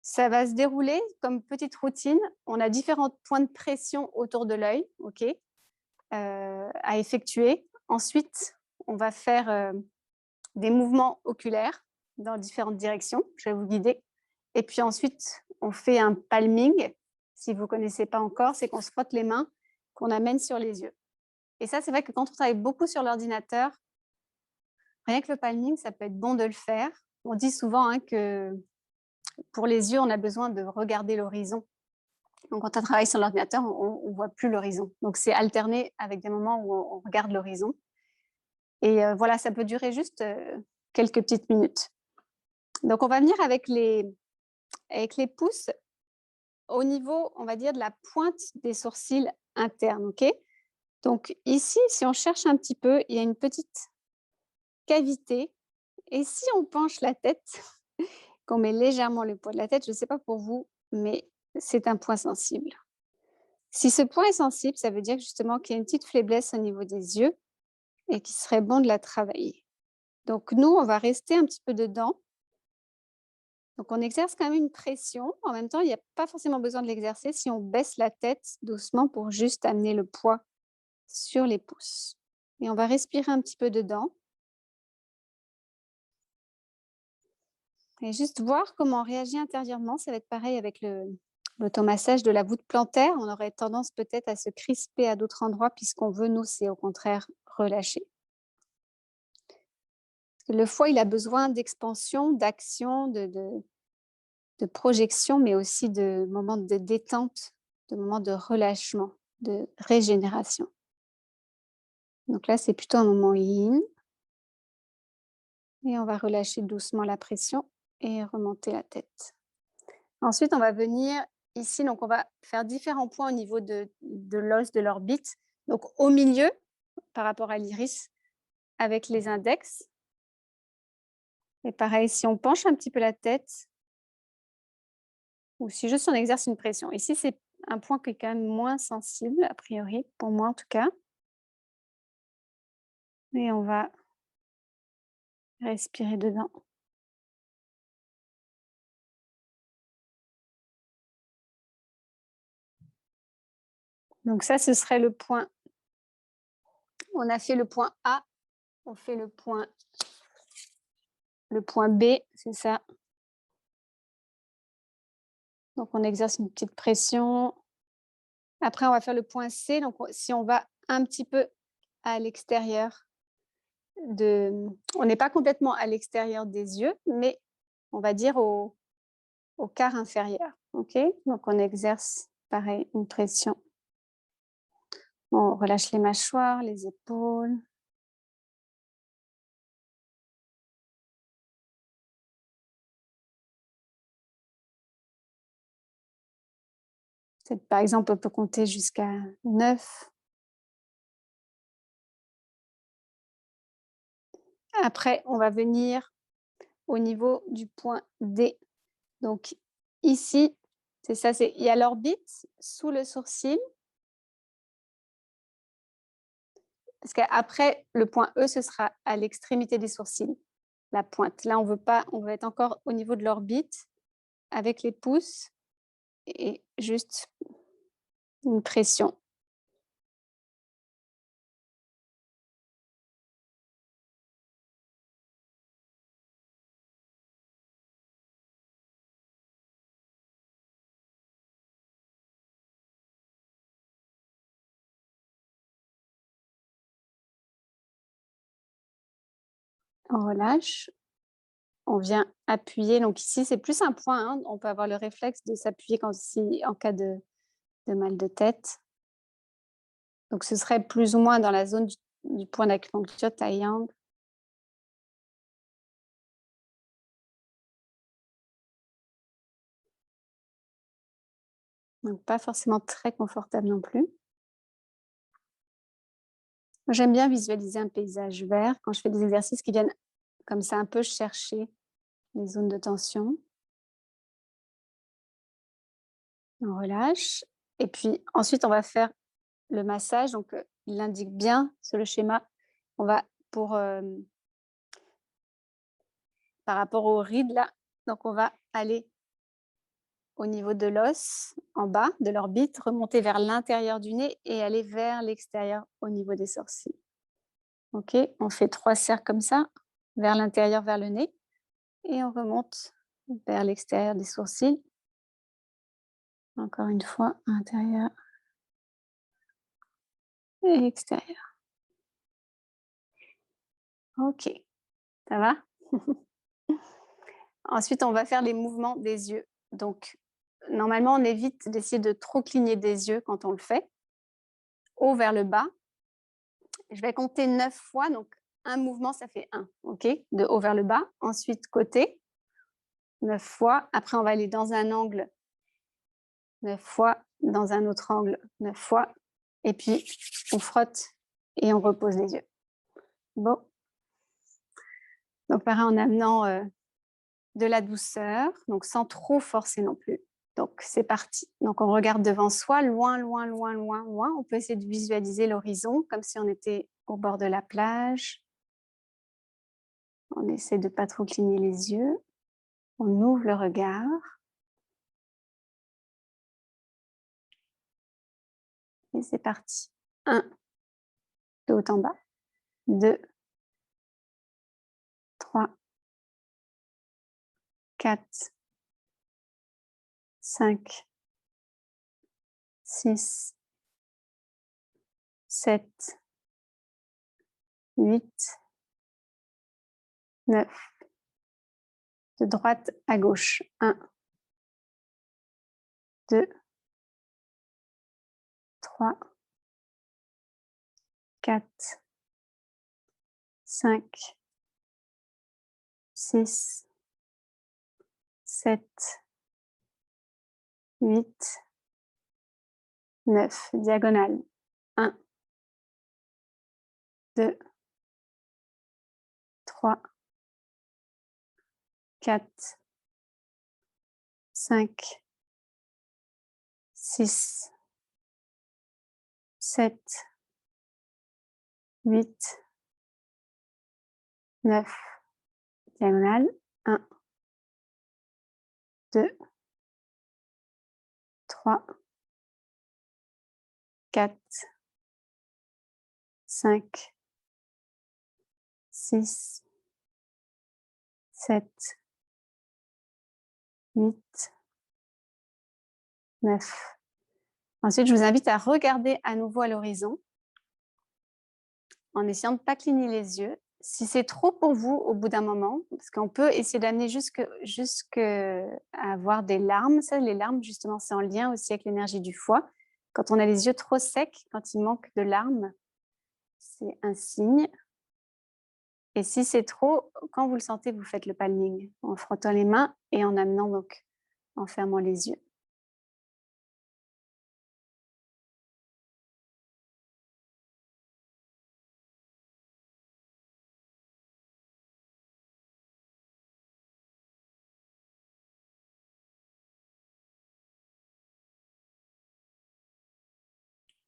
Ça va se dérouler comme petite routine. On a différents points de pression autour de l'œil, OK, à effectuer. Ensuite, on va faire, des mouvements oculaires dans différentes directions. Je vais vous guider et puis ensuite, on fait un palming. Si vous ne connaissez pas encore, c'est qu'on se frotte les mains, qu'on amène sur les yeux et ça, c'est vrai que quand on travaille beaucoup sur l'ordinateur, rien que le palming, ça peut être bon de le faire. On dit souvent, hein, que pour les yeux, on a besoin de regarder l'horizon. Donc, quand on travaille sur l'ordinateur, on ne voit plus l'horizon. Donc, c'est alterné avec des moments où on regarde l'horizon. Et voilà, ça peut durer juste quelques petites minutes. Donc, on va venir avec les pouces au niveau, on va dire, de la pointe des sourcils internes. OK? Donc, ici, si on cherche un petit peu, il y a une petite cavité. Et si on penche la tête, qu'on met légèrement le poids de la tête, je ne sais pas pour vous, mais c'est un point sensible. Si ce point est sensible, ça veut dire justement qu'il y a une petite faiblesse au niveau des yeux et qu'il serait bon de la travailler. Donc nous, on va rester un petit peu dedans. Donc on exerce quand même une pression. En même temps, il n'y a pas forcément besoin de l'exercer si on baisse la tête doucement pour juste amener le poids sur les pouces. Et on va respirer un petit peu dedans et juste voir comment on réagit intérieurement. Ça va être pareil avec l'automassage de la voûte plantaire. On aurait tendance peut-être à se crisper à d'autres endroits puisqu'on veut, nous, c'est au contraire relâcher. Le foie, il a besoin d'expansion, d'action, de projection, mais aussi de moments de détente, de moments de relâchement, de régénération. Donc là, c'est plutôt un moment in et on va relâcher doucement la pression et remonter la tête. Ensuite, on va venir ici, donc on va faire différents points au niveau de l'os de l'orbite. Donc au milieu, par rapport à l'iris, avec les index. Et pareil, si on penche un petit peu la tête, ou si juste on exerce une pression. Ici, c'est un point qui est quand même moins sensible, a priori, pour moi en tout cas. Et on va respirer dedans. Donc ça, ce serait le point. On a fait le point A, on fait le point B, c'est ça. Donc on exerce une petite pression. Après, on va faire le point C. Donc si on va un petit peu à l'extérieur on n'est pas complètement à l'extérieur des yeux, mais on va dire au quart inférieur. OK? Donc on exerce pareil une pression. On relâche les mâchoires, les épaules. Par exemple, on peut compter jusqu'à 9. Après, on va venir au niveau du point D. Donc ici, c'est ça, il y a l'orbite sous le sourcil. Parce qu'après, le point E, ce sera à l'extrémité des sourcils, la pointe. Là, on veut pas, on va être encore au niveau de l'orbite avec les pouces et juste une pression. On relâche. On vient appuyer. Donc ici, c'est plus un point. Hein. On peut avoir le réflexe de s'appuyer en cas de mal de tête. Donc ce serait plus ou moins dans la zone du point d'acupuncture Taiyang. Donc pas forcément très confortable non plus. J'aime bien visualiser un paysage vert quand je fais des exercices qui viennent comme ça un peu chercher les zones de tension. On relâche et puis ensuite on va faire le massage. Donc il l'indique bien sur le schéma. On va par rapport aux rides là, donc on va aller au niveau de l'os, en bas de l'orbite, remonter vers l'intérieur du nez et aller vers l'extérieur au niveau des sourcils. OK, on fait 3 cercles comme ça, vers l'intérieur, vers le nez et on remonte vers l'extérieur des sourcils. Encore une fois, intérieur et extérieur. OK, ça va? Ensuite, on va faire les mouvements des yeux. Donc, normalement, on évite d'essayer de trop cligner des yeux quand on le fait. Haut vers le bas. Je vais compter 9 fois, donc un mouvement, ça fait 1, OK? De haut vers le bas. Ensuite, côté, 9 fois. Après, on va aller dans un angle, 9 fois. Dans un autre angle, 9 fois. Et puis, on frotte et on repose les yeux. Bon. Donc, pareil, en amenant de la douceur, donc sans trop forcer non plus. Donc, c'est parti. Donc, on regarde devant soi, loin, loin, loin, loin, loin. On peut essayer de visualiser l'horizon comme si on était au bord de la plage. On essaie de ne pas trop cligner les yeux. On ouvre le regard. Et c'est parti. 1, de haut en bas. 2, 3, 4, 5, 6, 7, 8, 9. De droite à gauche. 1, 2, 3, 4, 5, 6, 7, 8, 9. Diagonale. 1, 2, 3, 4, 5, 6, 7, 8, 9. Diagonale. 1, 2, 3, 4, 5, 6, 7, 8, 9. Ensuite, je vous invite à regarder à nouveau à l'horizon en essayant de ne pas cligner les yeux. Si c'est trop pour vous au bout d'un moment, parce qu'on peut essayer d'amener jusque à avoir des larmes. Ça, les larmes, justement, c'est en lien aussi avec l'énergie du foie. Quand on a les yeux trop secs, quand il manque de larmes, c'est un signe. Et si c'est trop, quand vous le sentez, vous faites le palming en frottant les mains et en amenant, donc, en fermant les yeux.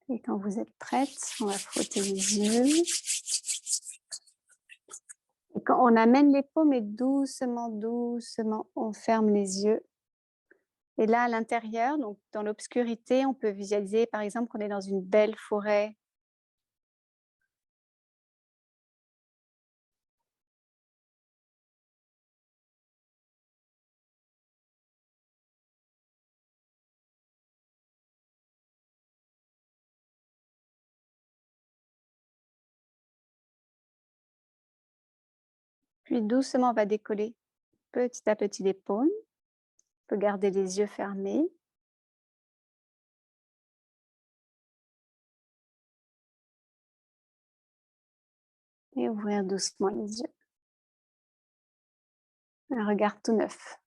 Et quand vous êtes prête, on va frotter les yeux. Et quand on amène les paumes et doucement, doucement, on ferme les yeux. Et là, à l'intérieur, donc dans l'obscurité, on peut visualiser, par exemple, qu'on est dans une belle forêt. Puis doucement, on va décoller petit à petit les paumes. On peut garder les yeux fermés. Et ouvrir doucement les yeux. Un regard tout neuf.